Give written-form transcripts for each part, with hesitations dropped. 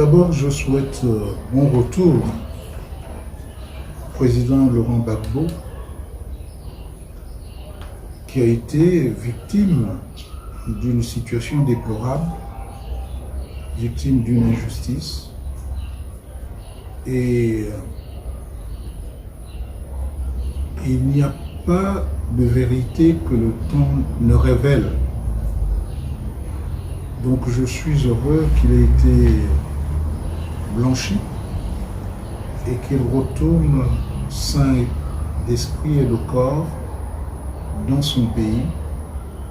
D'abord, je souhaite bon retour au président Laurent Gbagbo, qui a été victime d'une situation déplorable, victime d'une injustice. Et il n'y a pas de vérité que le temps ne révèle. Donc je suis heureux qu'il ait été blanchi et qu'il retourne sain d'esprit et de corps dans son pays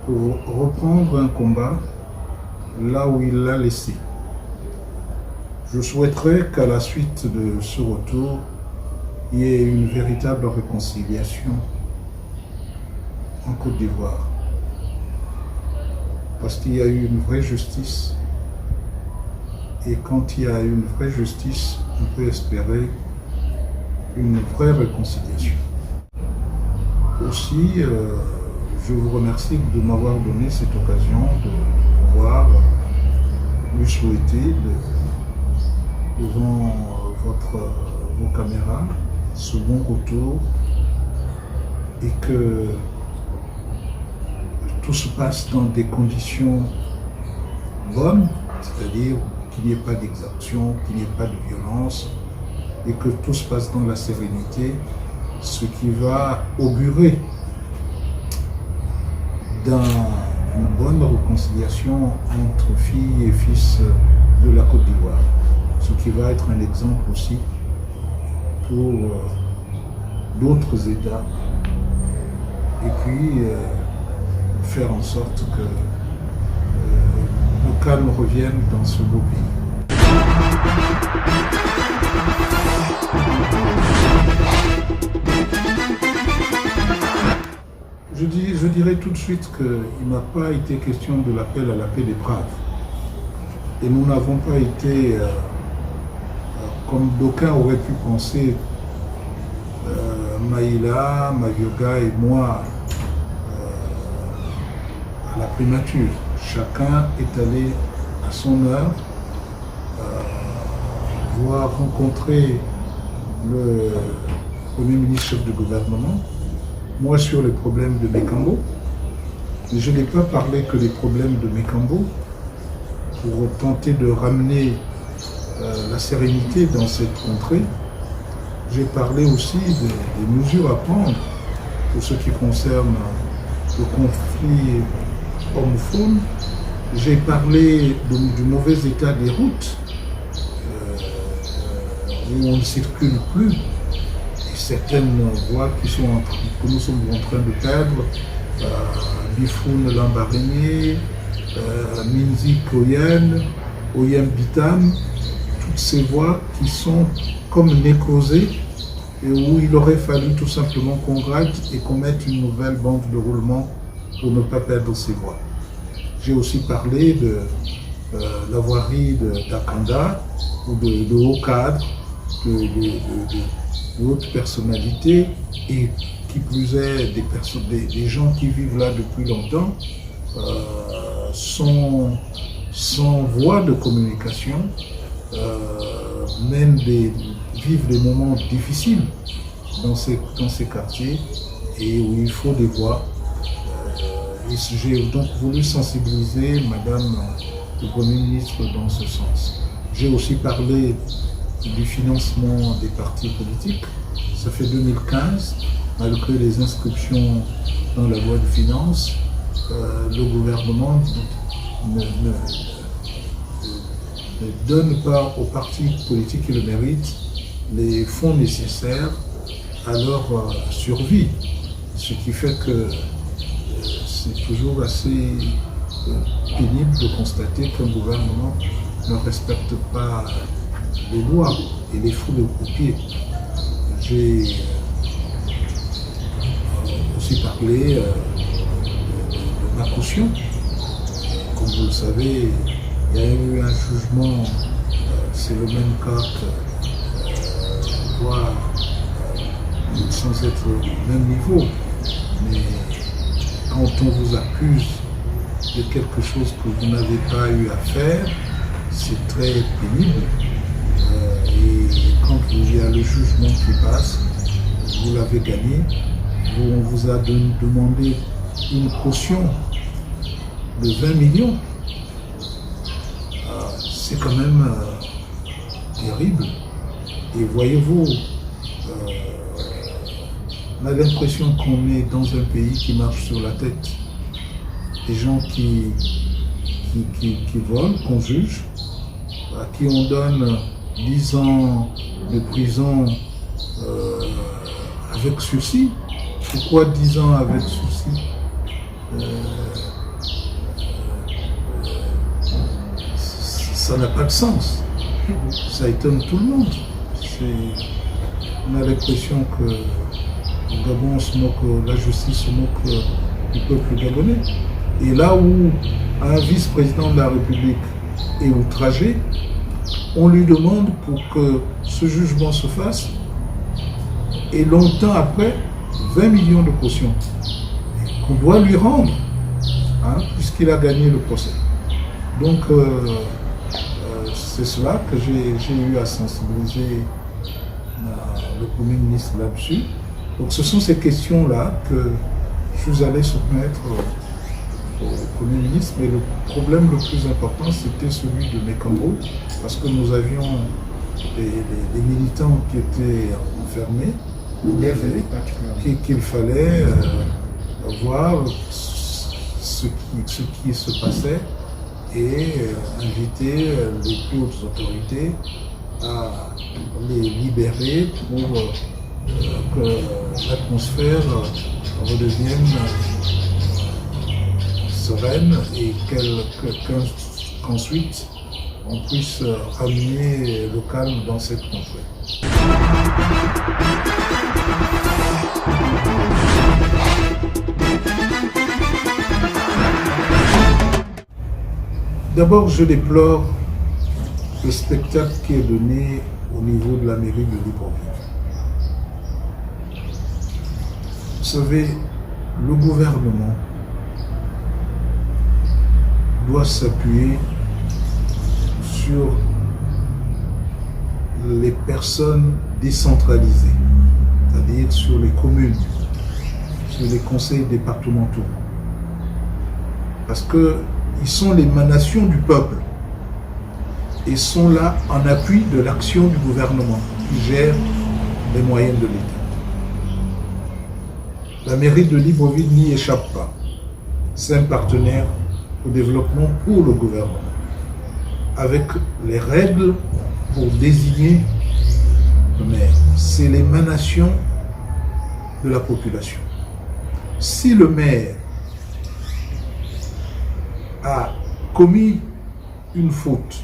pour reprendre un combat là où il l'a laissé. Je souhaiterais qu'à la suite de ce retour, il y ait une véritable réconciliation en Côte d'Ivoire. Parce qu'il y a eu une vraie justice. Et quand il y a une vraie justice, on peut espérer une vraie réconciliation. Aussi, je vous remercie de m'avoir donné cette occasion de pouvoir lui souhaiter devant vos caméras ce bon retour et que tout se passe dans des conditions bonnes, c'est-à-dire qu'il n'y ait pas d'exaction, qu'il n'y ait pas de violence et que tout se passe dans la sérénité, ce qui va augurer dans une bonne réconciliation entre filles et fils de la Côte d'Ivoire, ce qui va être un exemple aussi pour d'autres États et puis faire en sorte que le calme revienne dans ce beau pays. Je dirais tout de suite qu'il n'a pas été question de l'appel à la paix des braves. Et nous n'avons pas été, comme d'aucuns auraient pu penser, Maïla, Mavioga et moi, à la primature. Chacun est allé à son heure, voir rencontrer le Premier ministre chef de gouvernement, moi sur les problèmes de Mékambo. Mais je n'ai pas parlé que des problèmes de Mékambo pour tenter de ramener la sérénité dans cette contrée. J'ai parlé aussi des mesures à prendre pour ce qui concerne le conflit homme-femme. J'ai parlé du mauvais état des routes où on ne circule plus et certaines voies que nous sommes en train de perdre, Bifoun Lambaréné, Minzi Koyen, Oyem Bitam, toutes ces voies qui sont comme nécrosées et où il aurait fallu tout simplement qu'on gratte et qu'on mette une nouvelle bande de roulement pour ne pas perdre ces voies. J'ai aussi parlé de la voirie d'Akanda ou de hauts cadres, de hautes personnalités et qui plus est des gens qui vivent là depuis longtemps sans voie de communication, vivent des moments difficiles dans ces quartiers et où il faut des voix. J'ai donc voulu sensibiliser Madame le Premier ministre dans ce sens. J'ai aussi parlé du financement des partis politiques. Ça fait 2015, malgré les inscriptions dans la loi de finances, le gouvernement ne donne pas aux partis politiques qui le méritent les fonds nécessaires à leur survie. Ce qui fait que c'est toujours assez pénible de constater qu'un gouvernement ne respecte pas les lois et les foule aux pieds. J'ai aussi parlé de ma caution. Comme vous le savez, il y a eu un jugement, c'est le même cas que voire sans être au même niveau, mais quand on vous accuse de quelque chose que vous n'avez pas eu à faire, c'est très pénible. Et quand il y a le jugement qui passe, vous l'avez gagné, on vous a demandé une caution de 20 millions. C'est quand même terrible. Et voyez-vous, on a l'impression qu'on est dans un pays qui marche sur la tête. Des gens qui volent, qu'on juge, à qui on donne 10 ans de prison avec sursis. Pourquoi 10 ans avec sursis? Ça n'a pas de sens. Ça étonne tout le monde. On a l'impression que le Gabon se moque, la justice se moque du peuple gabonais. Et là où un vice-président de la République est outragé, on lui demande pour que ce jugement se fasse, et longtemps après, 20 millions de caution qu'on doit lui rendre, puisqu'il a gagné le procès. Donc, c'est cela que j'ai eu à sensibiliser le Premier ministre là-dessus. Donc, ce sont ces questions-là que je suis allé soumettre au Premier ministre, mais le problème le plus important, c'était celui de Mekambo, parce que nous avions des militants qui étaient enfermés, qu'il fallait voir ce qui se passait et inviter les plus hautes autorités à les libérer pour que l'atmosphère redevienne sereine et qu'ensuite on puisse ramener le calme dans cette contrée. D'abord, je déplore le spectacle qui est donné au niveau de la mairie de Libreville. Vous savez, le gouvernement doit s'appuyer sur les personnes décentralisées, c'est-à-dire sur les communes, sur les conseils départementaux. Parce qu'ils sont l'émanation du peuple et sont là en appui de l'action du gouvernement qui gère les moyens de l'État. La mairie de Libreville n'y échappe pas. C'est un partenaire au développement pour le gouvernement, avec les règles pour désigner le maire. C'est l'émanation de la population. Si le maire a commis une faute,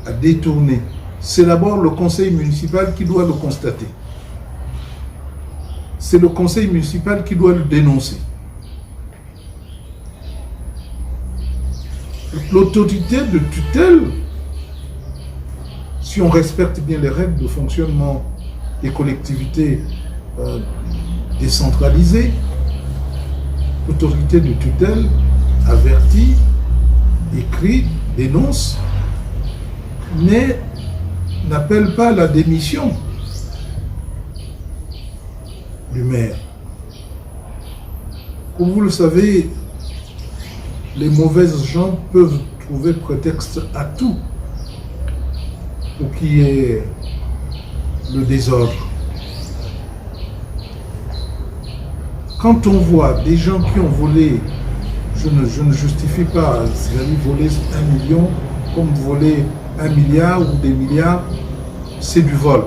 a détourné, c'est d'abord le conseil municipal qui doit le constater. C'est le conseil municipal qui doit le dénoncer. L'autorité de tutelle, si on respecte bien les règles de fonctionnement des collectivités décentralisées, l'autorité de tutelle avertit, écrit, dénonce, mais n'appelle pas la démission du maire. Comme vous le savez, les mauvaises gens peuvent trouver prétexte à tout pour qu'il y ait le désordre. Quand on voit des gens qui ont volé, je ne justifie pas, vous allez voler 1 million, comme voler 1 milliard ou des milliards, c'est du vol.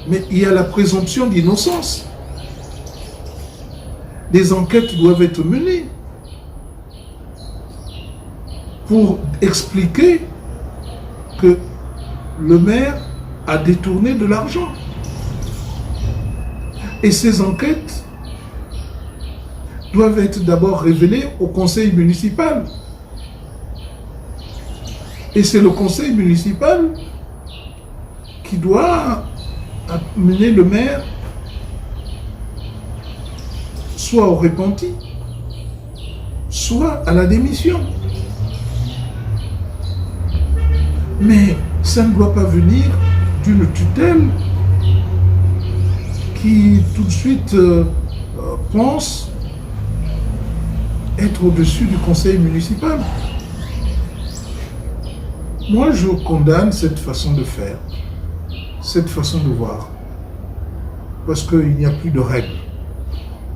Mais il y a la présomption d'innocence. Des enquêtes doivent être menées pour expliquer que le maire a détourné de l'argent. Et ces enquêtes doivent être d'abord révélées au conseil municipal. Et c'est le conseil municipal qui doit amener le maire soit au repenti, soit à la démission. Mais Ça ne doit pas venir d'une tutelle qui tout de suite pense être au-dessus du conseil municipal. Moi, je condamne cette façon de faire, cette façon de voir, parce qu'il n'y a plus de règles.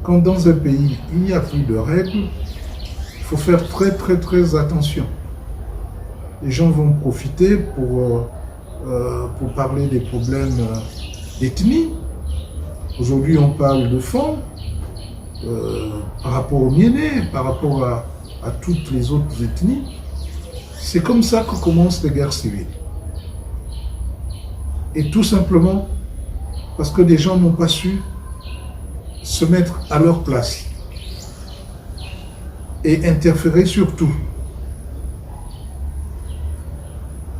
Quand dans un pays, il n'y a plus de règles, il faut faire très attention. Les gens vont profiter pour parler des problèmes d'ethnie. Aujourd'hui, on parle de fond par rapport au Miéné, par rapport à toutes les autres ethnies. C'est comme ça que commencent les guerres civiles. Et tout simplement parce que des gens n'ont pas su se mettre à leur place et interférer sur tout.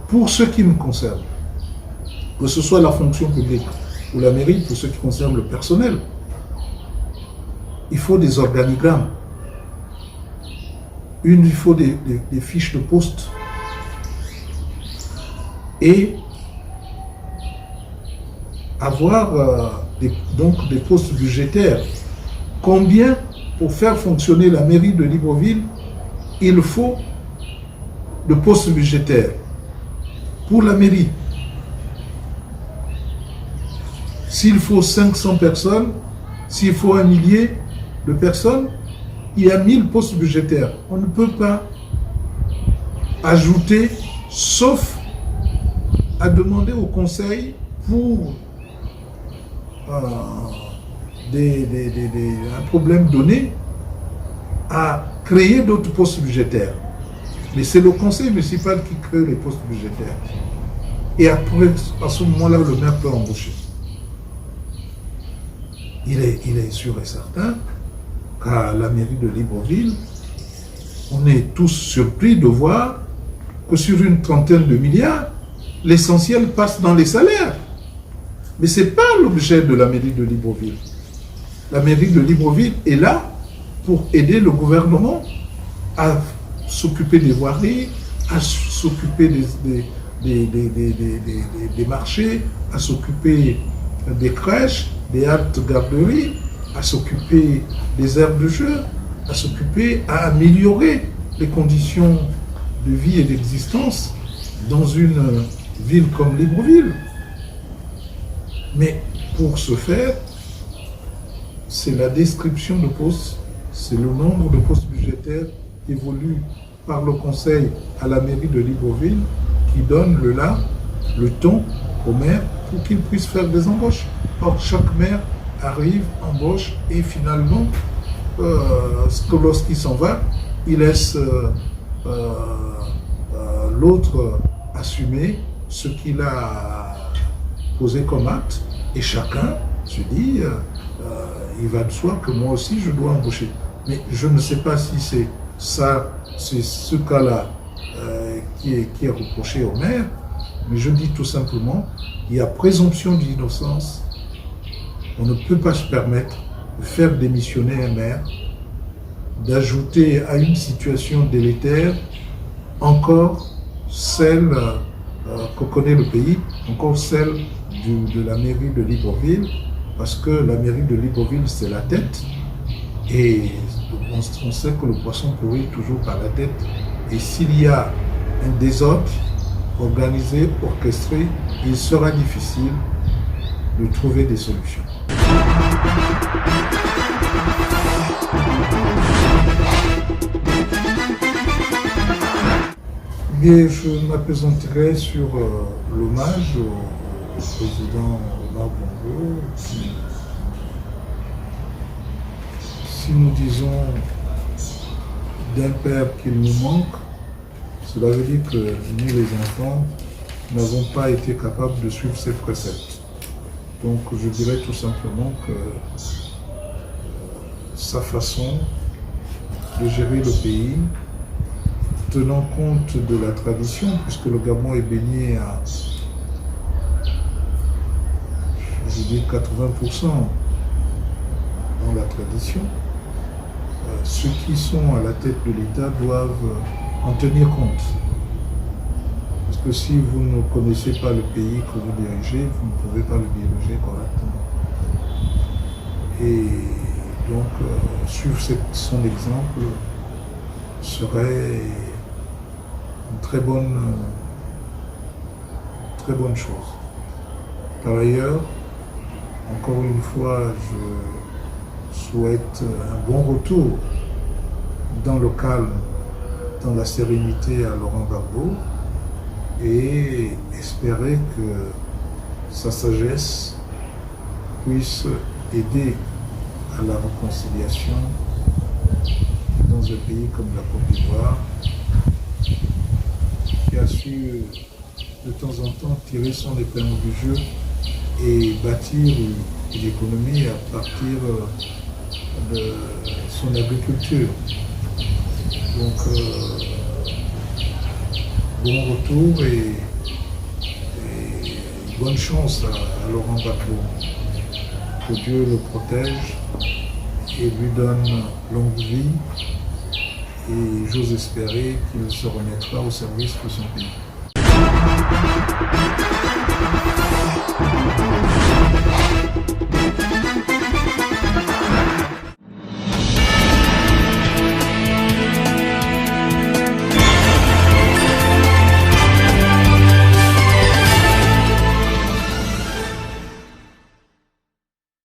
Pour ce qui me concerne, que ce soit la fonction publique ou la mairie, pour ce qui concerne le personnel, il faut des organigrammes. Il faut des fiches de poste et avoir donc des postes budgétaires. Combien, pour faire fonctionner la mairie de Libreville, il faut de postes budgétaires pour la mairie? S'il faut 500 personnes, s'il faut 1 millier de personnes, il y a 1000 postes budgétaires. On ne peut pas ajouter, sauf à demander au conseil pour un problème donné, à créer d'autres postes budgétaires. Mais c'est le conseil municipal qui crée les postes budgétaires. Et après, à ce moment-là, le maire peut embaucher. Il est sûr et certain qu'à la mairie de Libreville, on est tous surpris de voir que sur une trentaine de milliards, l'essentiel passe dans les salaires. Mais ce n'est pas l'objet de la mairie de Libreville. La mairie de Libreville est là pour aider le gouvernement à s'occuper des voiries, à s'occuper des marchés, à s'occuper des crèches, des haltes garderies, à s'occuper des aires de jeu, à s'occuper, à améliorer les conditions de vie et d'existence dans une ville comme Libreville. Mais pour ce faire, c'est la description de postes, c'est le nombre de postes budgétaires évolus par le conseil à la mairie de Libreville qui donne le ton au maire pour qu'il puisse faire des embauches. Or, chaque maire arrive, embauche et finalement, lorsqu'il s'en va, il laisse l'autre assumer ce qu'il a posé comme acte et chacun se dit il va de soi que moi aussi je dois embaucher. Mais je ne sais pas si c'est ça, c'est ce cas-là qui est reproché au maire, mais je dis tout simplement il y a présomption d'innocence. On ne peut pas se permettre de faire démissionner un maire, d'ajouter à une situation délétère encore celle que connaît le pays, encore celle de la mairie de Libreville, parce que la mairie de Libreville, c'est la tête, et on sait que le poisson pourrit toujours par la tête, et s'il y a un désordre organisé, orchestré, il sera difficile de trouver des solutions. Et je m'appesantirai sur l'hommage au président Omar Bongo. Si nous disons d'un père qu'il nous manque, cela veut dire que nous, les enfants, n'avons pas été capables de suivre ses préceptes. Donc je dirais tout simplement que sa façon de gérer le pays, tenant compte de la tradition, puisque le Gabon est baigné à, je veux dire, 80% dans la tradition, ceux qui sont à la tête de l'État doivent en tenir compte. Parce que si vous ne connaissez pas le pays que vous dirigez, vous ne pouvez pas le diriger correctement. Et donc, suivre son exemple serait une très bonne chose. Par ailleurs, encore une fois, je souhaite un bon retour dans le calme, dans la sérénité à Laurent Gbagbo et espérer que sa sagesse puisse aider à la réconciliation dans un pays comme la Côte d'Ivoire, qui a su de temps en temps tirer son épingle du jeu et bâtir une économie à partir de son agriculture. Donc, bon retour et bonne chance à Laurent Gbagbo. Que Dieu le protège et lui donne longue vie. Et j'ose espérer qu'il se remettra au service de son pays.